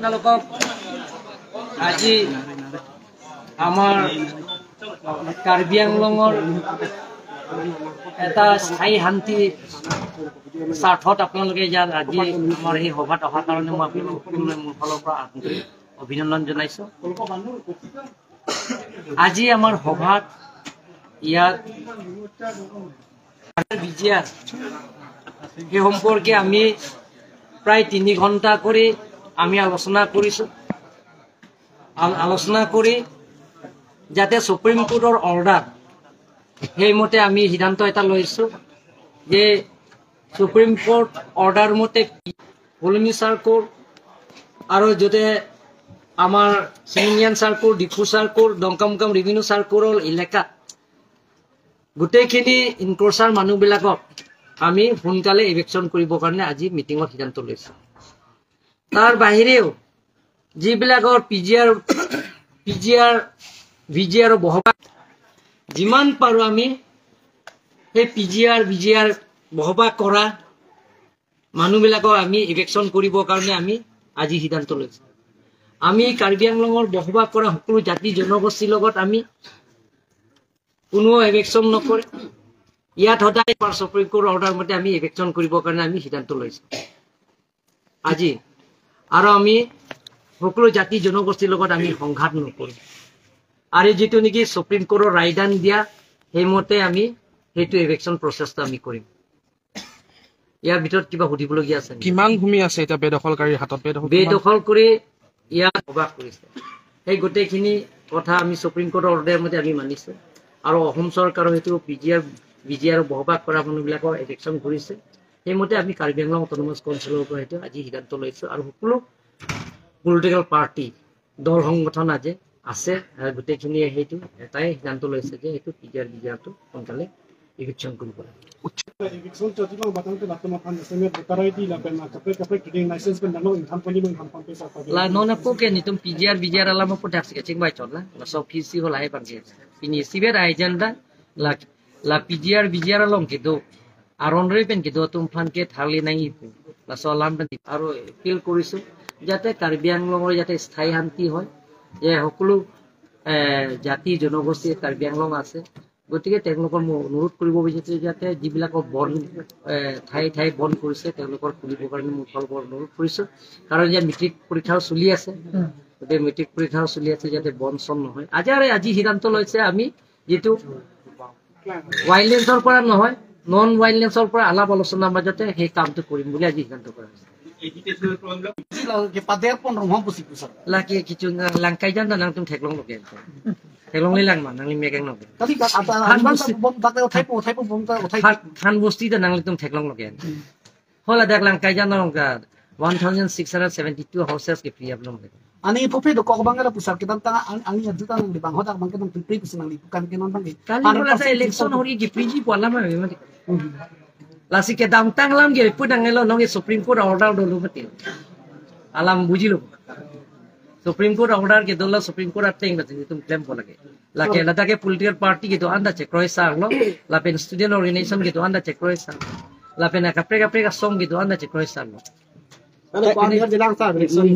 আপোনালোকক আজি আমাৰ কাৰ্বি আংলঙৰ এটা স্থায়ী শান্তি স্বাৰ্থত আপোনালোকে ইয়াত আজি আমাৰ এই সভাত অহাৰ কাৰণে মই আপোনালোকলৈ মোৰ ফালৰ পৰা অভিনন্দন জনাইছোঁ। আজি আমাৰ সভাত ইয়াত বিজিআৰ সেই সম্পৰ্কে আমি প্ৰায় 3 ঘণ্টা কৰি আমি আলোচনা কৰিছোঁ। আলোচনা কৰি যাতে সুপ্ৰিম কোৰ্টৰ অৰ্ডাৰ সেইমতে আমি সিদ্ধান্ত এটা লৈছোঁ যে সুপ্ৰিম কোৰ্ট অৰ্ডাৰ মতে কলনী চাৰ্কল আৰু যাতে আমাৰ চিমিনিয়ান চাৰ্কল, ডিফু চাৰ্কল, দংকামকাম ৰেভিনিউ চাৰ্কলৰ এলেকা গোটেইখিনি ইনক্ৰচাৰ মানুহবিলাকক আমি সোনকালে ইভেকশ্যন কৰিবৰ কাৰণে আজি মিটিঙত সিদ্ধান্ত লৈছোঁ। তাৰ বাহিৰেও যিবিলাকৰ ভিজিআৰ বহবাস যিমান পাৰোঁ আমি সেই ভিজিআৰ বহবাস কৰা মানুহবিলাকক আমি ইভেকশ্যন কৰিবৰ কাৰণে আমি আজি সিদ্ধান্ত লৈছোঁ। আমি কাৰ্বি আংলঙৰ বসবাস কৰা সকলো জাতি জনগোষ্ঠীৰ লগত আমি কোনো ইভেকশ্যন নকৰে। ইয়াত সদায় সুপ্ৰিম কোৰ্ট অৰ্ডাৰ মতে আমি ইভেকশ্যন কৰিবৰ কাৰণে আমি সিদ্ধান্ত লৈছোঁ আজি। আৰু আমি সকলো জাতি জনগোষ্ঠীৰ লগত আমি সংঘাত নকৰোঁ। আৰু যিটো নেকি সুপ্ৰিম কোৰ্টৰ ৰায়দান দিয়া সেইমতে আমি সেইটো ইভেকশ্যন প্ৰচেছটো আমি কৰিম। ইয়াৰ ভিতৰত কিবা সুধিবলগীয়া আছে? কিমান ভূমি আছে এতিয়া বেদখলকাৰীৰ হাতত? বেদখল কৰি ইয়াত বসবাস কৰিছে সেই গোটেইখিনি কথা আমি সুপ্ৰিম কোৰ্টৰ অৰ্ডাৰ মতে আমি মানিছোঁ। আৰু অসম চৰকাৰৰ সেইটো ভিজিআৰ বসবাস কৰা মানুহবিলাকৰ ইভেকশ্যন কৰিছে সেইমতে আমি কাৰ্বি আংলং অট'নমাছ কাউন্সিলৰ পৰা সেইটো আজি সিদ্ধান্ত লৈছোঁ। আৰু সকলো পলিটিকেল পাৰ্টি দল সংগঠন আজি আছে গোটেইখিনিয়ে সেইটো এটাই সিদ্ধান্ত লৈছে যে সেইটো ভিজিআৰটো সোনকালে ইভেকশ্যন কৰিব লাগে। Nona po ke nitum PGR alam po dak sketching by chon la so PC ho lai pan pini siber agenda la PGR along ke do aron re pen ke do tum fan ke thali nai la so lam pen aro feel korisu jate Karbi Anglongor jate sthai hanti hoy je hokulu jati jonogosti Karbi Anglong ase গতিকে তেওঁলোকৰ অনুৰোধ কৰিব বিচাৰিছোঁ যাতে যিবিলাকৰ বন ঠাই বন কৰিছে তেওঁলোকৰ খুলিবৰ কাৰণে মোৰ ফালৰ পৰা অনুৰোধ কৰিছোঁ। কাৰণ ইয়াত মেট্ৰিক পৰীক্ষাও চলি আছে, গতিকে মেট্ৰিক পৰীক্ষাও চলি আছে যাতে বন চন নহয়। আজি সিদ্ধান্ত লৈছে আমি যিটো ৱাইল্ডলেন্সৰ পৰা নহয় নন ৱাইল্ডলেন্সৰ পৰা আলাপ আলোচনাৰ মাজতে সেই কামটো কৰিম বুলি আজি সিদ্ধান্ত কৰা হৈছে। Laki kicung langkai jangan nang tum teklong lo kan. Teklong lilang mana nang limekeng no. Tapi kata bom bakal typo bom kan bosti dan nang tum teklong lo kan. Hola dak langkai jangan nang ka 1672 houses ke free belum. Ani pope do kok bangga pusat kita tanga ani ajutan di bang hotak bangka nang pripri kusenang lipukan ke nonton ke. Kali rasa election hori ke free pala mah memang. Lasi ke damtang lam ge pudang elo nong Supreme Court order dulu betul. Alam buji lo. Supreme Court order ke dola Supreme Court ateng betul itu claim pola ke. Laki lada ke political party gitu anda cek kroisa lo. Lapen student organization gitu anda cek kroisa. Lapen kapre song gitu anda cek kroisa lo.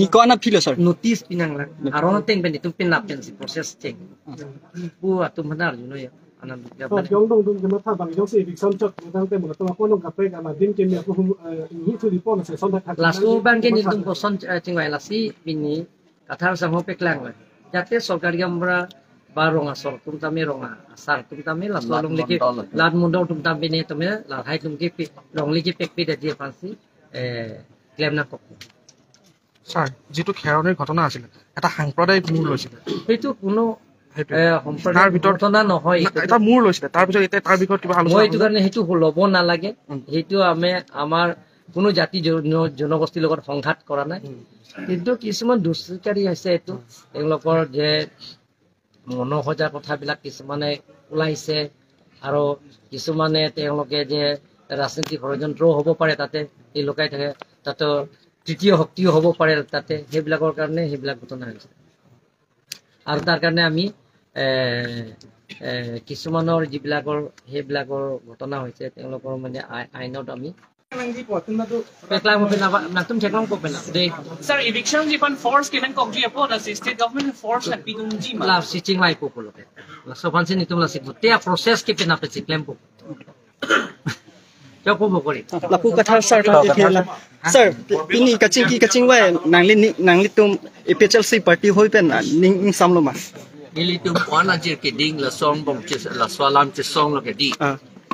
Niko anak pilo sir. Notice pinang lang. Aron teng ben itu pin lapen si proses cek. Bu atum benar juno ya. Yung dong jema ta bang yung si eviction chok tang te mo to ko nong kapre ka din ke mi aku hi tu di pon se son ta lasu bang ke nitum poson cingwai lasi bini kathar samho peklang la jate sorkari amra barong asor tum tame ronga asar tum tame la solong liki lad mundo tum tame ne tame la hai tum ke rong liki pekpi de die fansi claim na kok sir jitu kheronir ঘটনা আছিল এটা সাম্প্ৰদায়িক মূল লৈছিল সেইটো কোনো তাৰ ভিতৰত নহয় এটা মূৰ লৈছিলে তাৰ পিছত এতিয়া তাৰ বিষয়ত কিবা আলোচনা মই এইটো কাৰণে সেইটো ল'ব নালাগে সেইটো আমাৰ কোনো জাতি জনগোষ্ঠীৰ লগত সংঘাত কৰা নাই কিন্তু কিছুমান দুষ্কৃতিকাৰী হৈছে এইটো তেওঁলোকৰ যে মনোসজা কথাবিলাক কিছুমানে ওলাইছে আৰু কিছুমানে তেওঁলোকে যে ৰাজনৈতিক ষড়যন্ত্ৰ হ'ব পাৰে তাতে এই লুকাই থাকে তাতে তৃতীয় শক্তিও হ'ব পাৰে তাতে সেইবিলাকৰ কাৰণে সেইবিলাক ঘটনা হৈছে আৰু তাৰ কাৰণে আমি কিছুমানৰ যিবিলাকৰ সেইবিলাকৰ ঘটনা হৈছে তেওঁলোকৰ মানে আইনত আমি Peklang mo pinapa, natum check lang po pinapa. Sir, eviction di pan force kinang kogji po na si state government force na pinungji ma. La si chingway po pulo. La so pansin itong la sikmo. Tia process ki pinapasiklem po. Cho po mo ko rin. Lapu kata sir sir ini kacing wai nangli tum PHLC party hoi pen ning samlo mas Nilitum wana jir ke ding la song bong chis la swalam chis song lo ke di.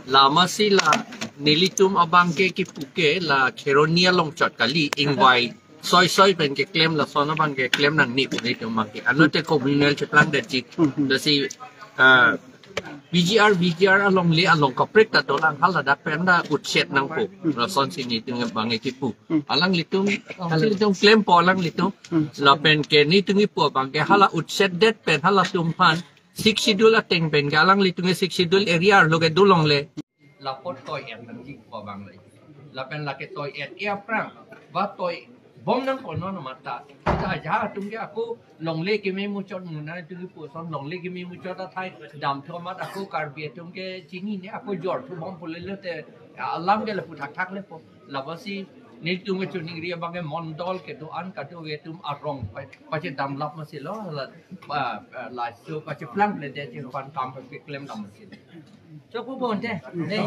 Lama si la nilitum abang ke ki puke la cheronia long chot kali ingwai soy pen ke claim la sona bang ke claim nang ni nilitum mang ke ano te communal cheplang de chi da si BGR along le along kaprik ta to lang hala dak penda utset nang po la son si ni tung bang ke pu alang litum claim po alang litum la pen ke ni tung po bang ke hala utset det pen hala tumpan 6 schedule ateng pen galang litung 6 schedule area lo ke dulong le la pot toy em nang ji po bang le la pen la ke toy et ya prang va toy bom nang ko no mata ta ja tung ke aku long le ke me mu chon mu na tung po son long le ke me mu chot ta thai dam tho mat aku kar bia tung ke chini ne aku jor thu bom pole le te alam ke le pu thak le po la basi ni tung ke chuning ria bang ke mondol ke to an ka to ke tum arong pa che dam lap ma si lo la la so pa che plang le de che fan kam ke klem dam si cho po bon te ne